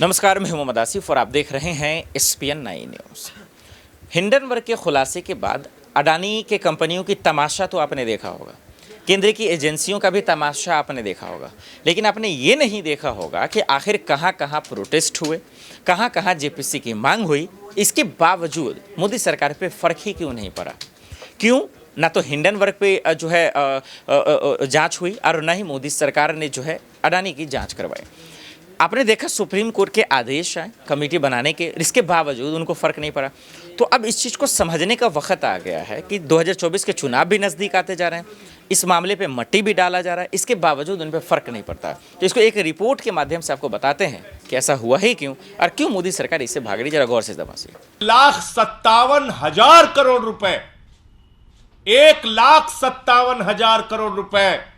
नमस्कार, मैं हूं मोहम्मद आसिफ और आप देख रहे हैं SPN 9 न्यूज़। हिंडनबर्ग के खुलासे के बाद अडानी के कंपनियों की तमाशा तो आपने देखा होगा, केंद्र की एजेंसियों का भी तमाशा आपने देखा होगा, लेकिन आपने ये नहीं देखा होगा कि आखिर कहां कहां प्रोटेस्ट हुए, कहां कहां JPC की मांग हुई। इसके बावजूद मोदी सरकार पे फर्क ही क्यों नहीं पड़ा? क्यों ना तो हिंडनबर्ग पे जो है जांच हुई और ना ही मोदी सरकार ने जो है अडानी की जांच करवाई। आपने देखा सुप्रीम कोर्ट के आदेश आए कमेटी बनाने के, इसके बावजूद उनको फ़र्क नहीं पड़ा। तो अब इस चीज़ को समझने का वक्त आ गया है कि 2024 के चुनाव भी नज़दीक आते जा रहे हैं, इस मामले पे मट्टी भी डाला जा रहा है, इसके बावजूद उन पर फ़र्क नहीं पड़ता। तो इसको एक रिपोर्ट के माध्यम से आपको बताते हैं कि ऐसा हुआ ही क्यों और क्यों मोदी सरकार इससे भाग रही। जरा गौर से दमासी। 1,57,000 करोड़ रुपए, 1,57,000 करोड़ रुपए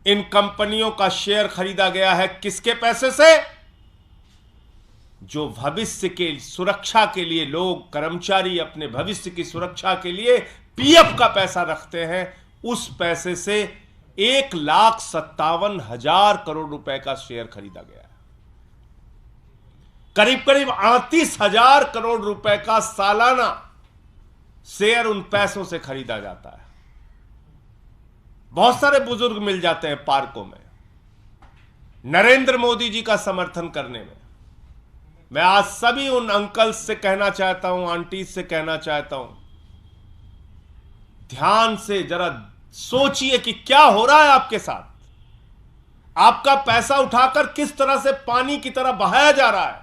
इन कंपनियों का शेयर खरीदा गया है। किसके पैसे से? जो भविष्य के सुरक्षा के लिए लोग, कर्मचारी अपने भविष्य की सुरक्षा के लिए PF का पैसा रखते हैं, उस पैसे से 1,57,000 करोड़ रुपए का शेयर खरीदा गया है। करीब करीब 38,000 करोड़ रुपए का सालाना शेयर उन पैसों से खरीदा जाता है। बहुत सारे बुजुर्ग मिल जाते हैं पार्कों में नरेंद्र मोदी जी का समर्थन करने में। मैं आज सभी उन अंकल्स से कहना चाहता हूं, आंटी से कहना चाहता हूं, ध्यान से जरा सोचिए कि क्या हो रहा है आपके साथ। आपका पैसा उठाकर किस तरह से पानी की तरह बहाया जा रहा है।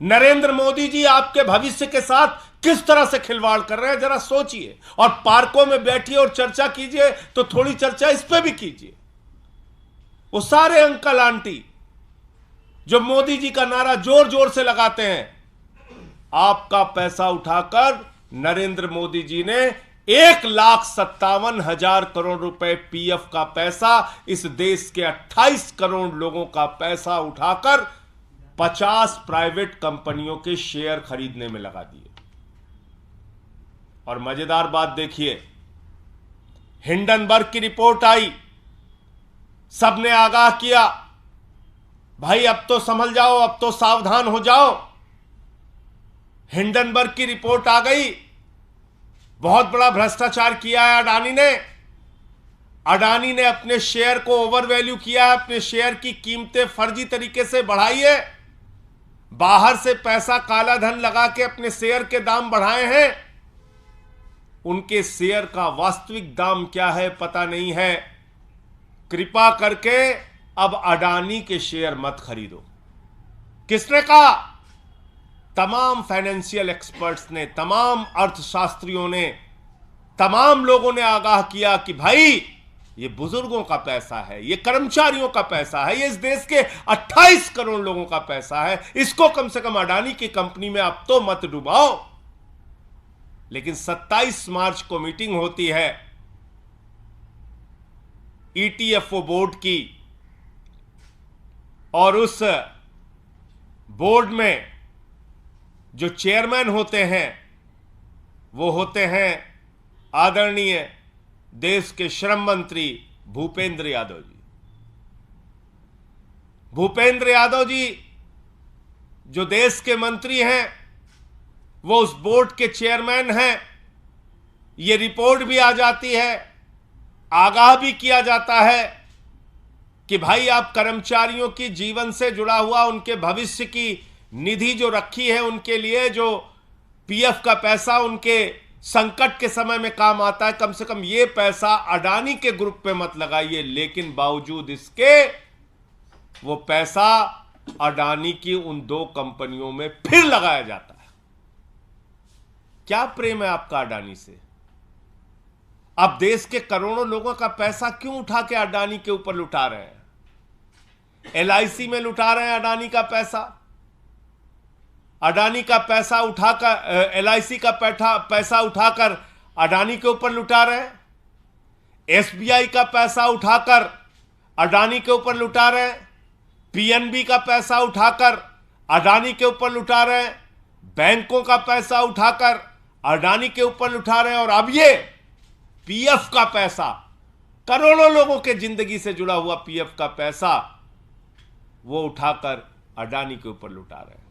नरेंद्र मोदी जी आपके भविष्य के साथ किस तरह से खिलवाड़ कर रहे हैं, जरा सोचिए। और पार्कों में बैठिए और चर्चा कीजिए तो थोड़ी चर्चा इस पे भी कीजिए। वो सारे अंकल आंटी जो मोदी जी का नारा जोर जोर से लगाते हैं, आपका पैसा उठाकर नरेंद्र मोदी जी ने 1,57,000 करोड़ रुपए PF का पैसा, इस देश के 28 करोड़ लोगों का पैसा उठाकर 50 प्राइवेट कंपनियों के शेयर खरीदने में लगा दिए। और मजेदार बात देखिए, हिंडनबर्ग की रिपोर्ट आई, सबने आगाह किया, भाई अब तो संभल जाओ, अब तो सावधान हो जाओ। हिंडनबर्ग की रिपोर्ट आ गई, बहुत बड़ा भ्रष्टाचार किया है अडानी ने। अडानी ने अपने शेयर को ओवर वैल्यू किया है, अपने शेयर की कीमतें फर्जी तरीके से बढ़ाई है, बाहर से पैसा काला धन लगा के अपने शेयर के दाम बढ़ाए हैं। उनके शेयर का वास्तविक दाम क्या है पता नहीं है। कृपा करके अब अडानी के शेयर मत खरीदो। किसने कहा? तमाम फाइनेंशियल एक्सपर्ट्स ने, तमाम अर्थशास्त्रियों ने, तमाम लोगों ने आगाह किया कि भाई ये बुजुर्गों का पैसा है, ये कर्मचारियों का पैसा है, ये इस देश के 28 करोड़ लोगों का पैसा है, इसको कम से कम अडानी की कंपनी में अब तो मत डुबाओ। लेकिन 27 मार्च को मीटिंग होती है ETFO बोर्ड की, और उस बोर्ड में जो चेयरमैन होते हैं वो होते हैं आदरणीय देश के श्रम मंत्री भूपेंद्र यादव जी। भूपेंद्र यादव जी जो देश के मंत्री हैं, वो उस बोर्ड के चेयरमैन हैं। ये रिपोर्ट भी आ जाती है, आगाह भी किया जाता है कि भाई आप कर्मचारियों की जीवन से जुड़ा हुआ उनके भविष्य की निधि जो रखी है, उनके लिए जो PF का पैसा उनके संकट के समय में काम आता है, कम से कम ये पैसा अडानी के ग्रुप पे मत लगाइए। लेकिन बावजूद इसके वो पैसा अडानी की उन 2 कंपनियों में फिर लगाया जाता है। क्या प्रेम है आपका अडानी से? आप देश के करोड़ों लोगों का पैसा क्यों उठा के अडानी के ऊपर लुटा रहे हैं? LIC में लुटा रहे हैं अडानी का पैसा, अडानी का पैसा उठाकर LIC का पैसा उठाकर अडानी के ऊपर लुटा रहे हैं, SBI का पैसा उठाकर अडानी के ऊपर लुटा रहे हैं, PNB का पैसा उठाकर अडानी के ऊपर लुटा रहे हैं, बैंकों का पैसा उठाकर अडानी के ऊपर लुटा रहे हैं, और अब ये PF का पैसा, करोड़ों लोगों के जिंदगी से जुड़ा हुआ PF का पैसा वो उठाकर अडानी के ऊपर लुटा रहे हैं।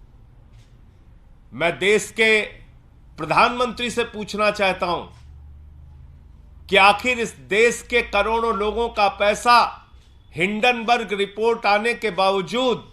मैं देश के प्रधानमंत्री से पूछना चाहता हूं कि आखिर इस देश के करोड़ों लोगों का पैसा हिंडनबर्ग रिपोर्ट आने के बावजूद,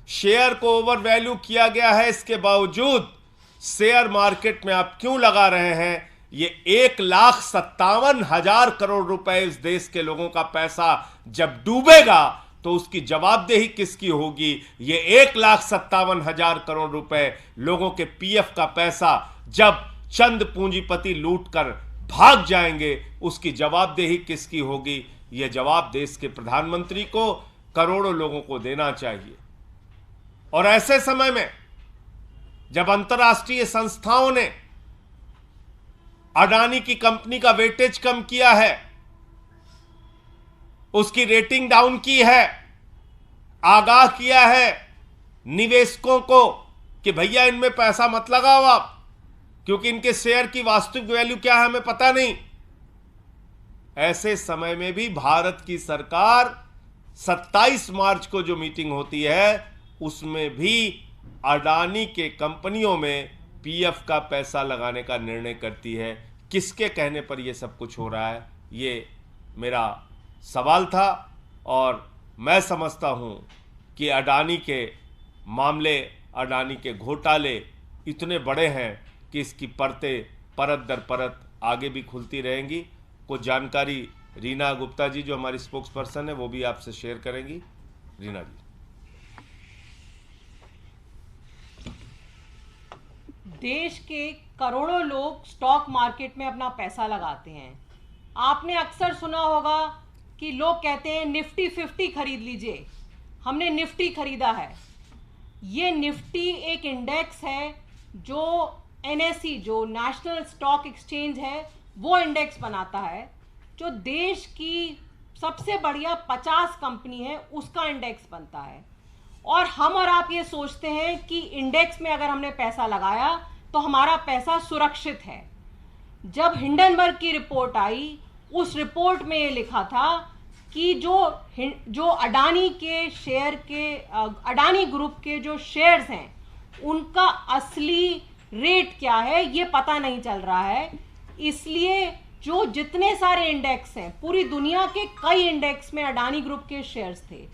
शेयर को ओवर वैल्यू किया गया है, इसके बावजूद शेयर मार्केट में आप क्यों लगा रहे हैं? ये 1,57,000 करोड़ रुपए इस देश के लोगों का पैसा जब डूबेगा तो उसकी जवाबदेही किसकी होगी? ये 1,57,000 करोड़ रुपए लोगों के पीएफ का पैसा जब चंद पूंजीपति लूट कर भाग जाएंगे, उसकी जवाबदेही किसकी होगी? ये जवाब देश के प्रधानमंत्री को, करोड़ों लोगों को देना चाहिए। और ऐसे समय में जब अंतर्राष्ट्रीय संस्थाओं ने अडानी की कंपनी का वेटेज कम किया है, उसकी रेटिंग डाउन की है, आगाह किया है निवेशकों को कि भैया इनमें पैसा मत लगाओ आप, क्योंकि इनके शेयर की वास्तविक वैल्यू क्या है हमें पता नहीं। ऐसे समय में भी भारत की सरकार 27 मार्च को जो मीटिंग होती है उसमें भी अडानी के कंपनियों में पीएफ का पैसा लगाने का निर्णय करती है। किसके कहने पर यह सब कुछ हो रहा है? ये मेरा सवाल था और मैं समझता हूं कि अडानी के मामले, अडानी के घोटाले इतने बड़े हैं कि इसकी परत दर परत आगे भी खुलती रहेंगी। कुछ जानकारी रीना गुप्ता जी जो हमारी स्पोक्स पर्सन है वो भी आपसे शेयर करेंगी। रीना जी। देश के करोड़ों लोग स्टॉक मार्केट में अपना पैसा लगाते हैं। आपने अक्सर सुना होगा कि लोग कहते हैं निफ्टी 50 खरीद लीजिए। हमने निफ्टी खरीदा है। ये निफ्टी एक इंडेक्स है जो एनएसई, जो नेशनल स्टॉक एक्सचेंज है, वो इंडेक्स बनाता है। जो देश की सबसे बढ़िया 50 कंपनी है उसका इंडेक्स बनता है। और हम और आप ये सोचते हैं कि इंडेक्स में अगर हमने पैसा लगाया तो हमारा पैसा सुरक्षित है। जब हिंडनबर्ग की रिपोर्ट आई, उस रिपोर्ट में ये लिखा था कि जो अडानी के शेयर के, अडानी ग्रुप के जो शेयर्स हैं उनका असली रेट क्या है ये पता नहीं चल रहा है। इसलिए जो जितने सारे इंडेक्स हैं, पूरी दुनिया के कई इंडेक्स में अडानी ग्रुप के शेयर्स थे।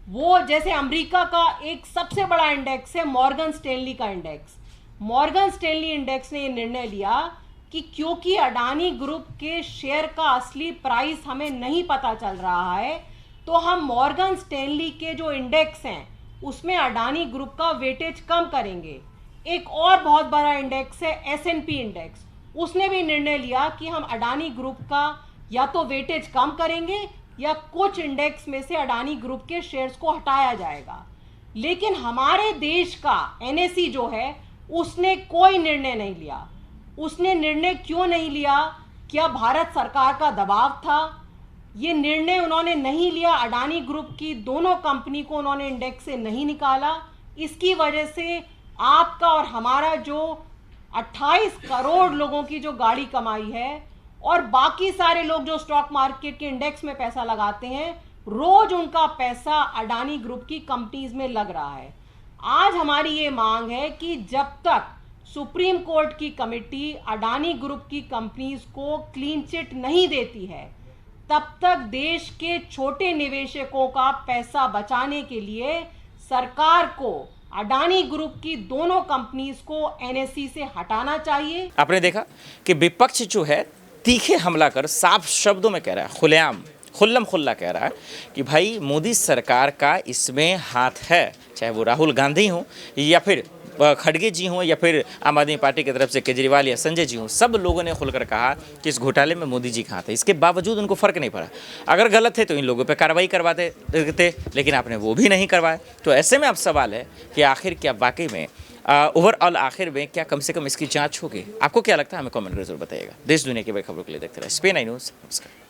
वो जैसे अमेरिका का एक सबसे बड़ा इंडेक्स है मॉर्गन स्टैनली का इंडेक्स। मॉर्गन स्टैनली इंडेक्स ने ये निर्णय लिया कि क्योंकि अडानी ग्रुप के शेयर का असली प्राइस हमें नहीं पता चल रहा है, तो हम मॉर्गन स्टैनली के जो इंडेक्स हैं उसमें अडानी ग्रुप का वेटेज कम करेंगे। एक और बहुत बड़ा इंडेक्स है S&P इंडेक्स, उसने भी निर्णय लिया कि हम अडानी ग्रुप का या तो वेटेज कम करेंगे या कुछ इंडेक्स में से अडानी ग्रुप के शेयर्स को हटाया जाएगा। लेकिन हमारे देश का NSE जो है उसने कोई निर्णय नहीं लिया। उसने निर्णय क्यों नहीं लिया? क्या भारत सरकार का दबाव था? ये निर्णय उन्होंने नहीं लिया। अडानी ग्रुप की दोनों कंपनी को उन्होंने इंडेक्स से नहीं निकाला। इसकी वजह से आपका और हमारा जो 28 करोड़ लोगों की जो गाड़ी कमाई है और बाकी सारे लोग जो स्टॉक मार्केट के इंडेक्स में पैसा लगाते हैं, रोज उनका पैसा अडानी ग्रुप की कंपनीज में लग रहा है। आज हमारी ये मांग है कि जब तक सुप्रीम कोर्ट की कमेटी अडानी ग्रुप की कंपनीज को क्लीन चिट नहीं देती है, तब तक देश के छोटे निवेशकों का पैसा बचाने के लिए सरकार को अडानी ग्रुप की दोनों कंपनीज को NSE से हटाना चाहिए। आपने देखा कि विपक्ष जो है तीखे हमला कर साफ शब्दों में कह रहा है, खुलेआम खुल्लम खुल्ला कह रहा है कि भाई मोदी सरकार का इसमें हाथ है। चाहे वो राहुल गांधी हो या फिर खड़गे जी हों या फिर आम आदमी पार्टी की तरफ से केजरीवाल या संजय जी हों, सब लोगों ने खुलकर कहा कि इस घोटाले में मोदी जी का हाथ है। इसके बावजूद उनको फ़र्क नहीं पड़ा। अगर गलत है तो इन लोगों पे कार्रवाई करवाते थे, लेकिन आपने वो भी नहीं करवाया। तो ऐसे में अब सवाल है कि आखिर क्या वाकई में ओवरऑल आखिर में क्या कम से कम इसकी जाँच होगी? आपको क्या लगता है? हमें कॉमेंट कर जरूर बताइएगा। देश दुनिया की बड़ी खबरों के लिए देखते रहे SPN9 न्यूज़। नमस्कार।